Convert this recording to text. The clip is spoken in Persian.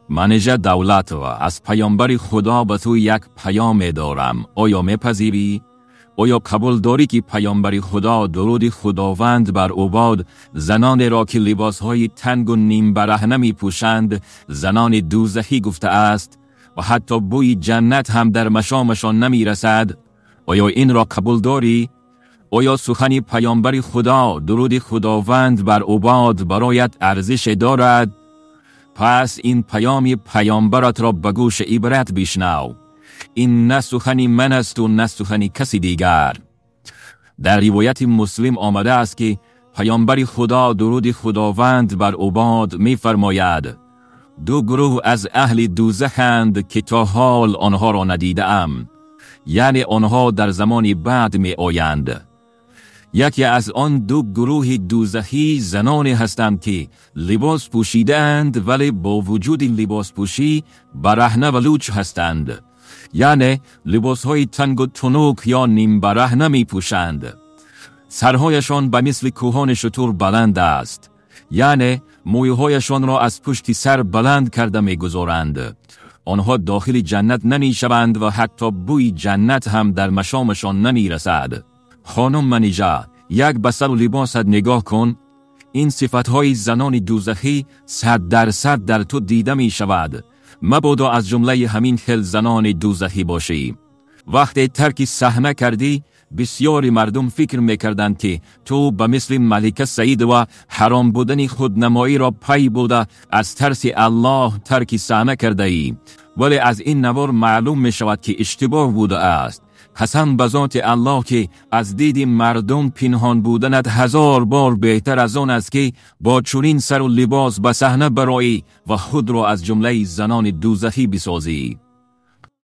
منیژه دولت و از پیامبر خدا به تو یک پیام دارم. آیا میپذیری؟ آیا قبول داری که پیامبر خدا درود خداوند بر عباد زنان را که لباسهای تنگ و نیم برهنه می پوشند زنان دوزخی گفته است و حتی بوی جنت هم در مشامشان نمی رسد؟ آیا این را قبول داری؟ آیا سخن پیامبر خدا درود خداوند بر عباد برایت ارزش دارد؟ پس این پیام پیامبرت را به گوش عبرت بشنو. این نه سخن من است و نه سخن کسی دیگر. در روایت مسلم آمده است که پیامبر خدا درود خداوند بر عباد می فرماید: دو گروه از اهل دوزخند که تا حال آنها را ندیده ام، یعنی آنها در زمان بعد می آیند. یکی از آن دو گروه دوزخی زنانی هستند که لباس پوشیدند ولی با وجود لباس پوشی برهنه و لوچ هستند، یعنی لباسهای تنگ و تنوک یا نیم برهنه می پوشند. سرهایشان به مثل کوهان شتر بلند است، یعنی مویهایشان را از پشت سر بلند کرده می گذارند. آنها داخل جنت نمی شوند و حتی بوی جنت هم در مشامشان نمی رسد. خانم منیژه، یک بسر و لباست نگاه کن. این صفتهای زنان دوزخی 100% در تو دیده می شود. مبادا از جمله همین خل زنان دوزخی باشی. وقتی ترک صحنه کردی بسیاری مردم فکر میکردند که تو به مثل ملکه سعید و حرام بودن خودنمایی را پی بوده از ترس الله ترک صحنه کرده ای، ولی از این نوار معلوم می شود که اشتباه بوده است. قسم به ذات الله که از دید مردم پنهان بودنت 1000 بار بهتر از آن است که با چنین سر و لباس به صحنه برایی و خود را از جمله زنان دوزخی بسازی.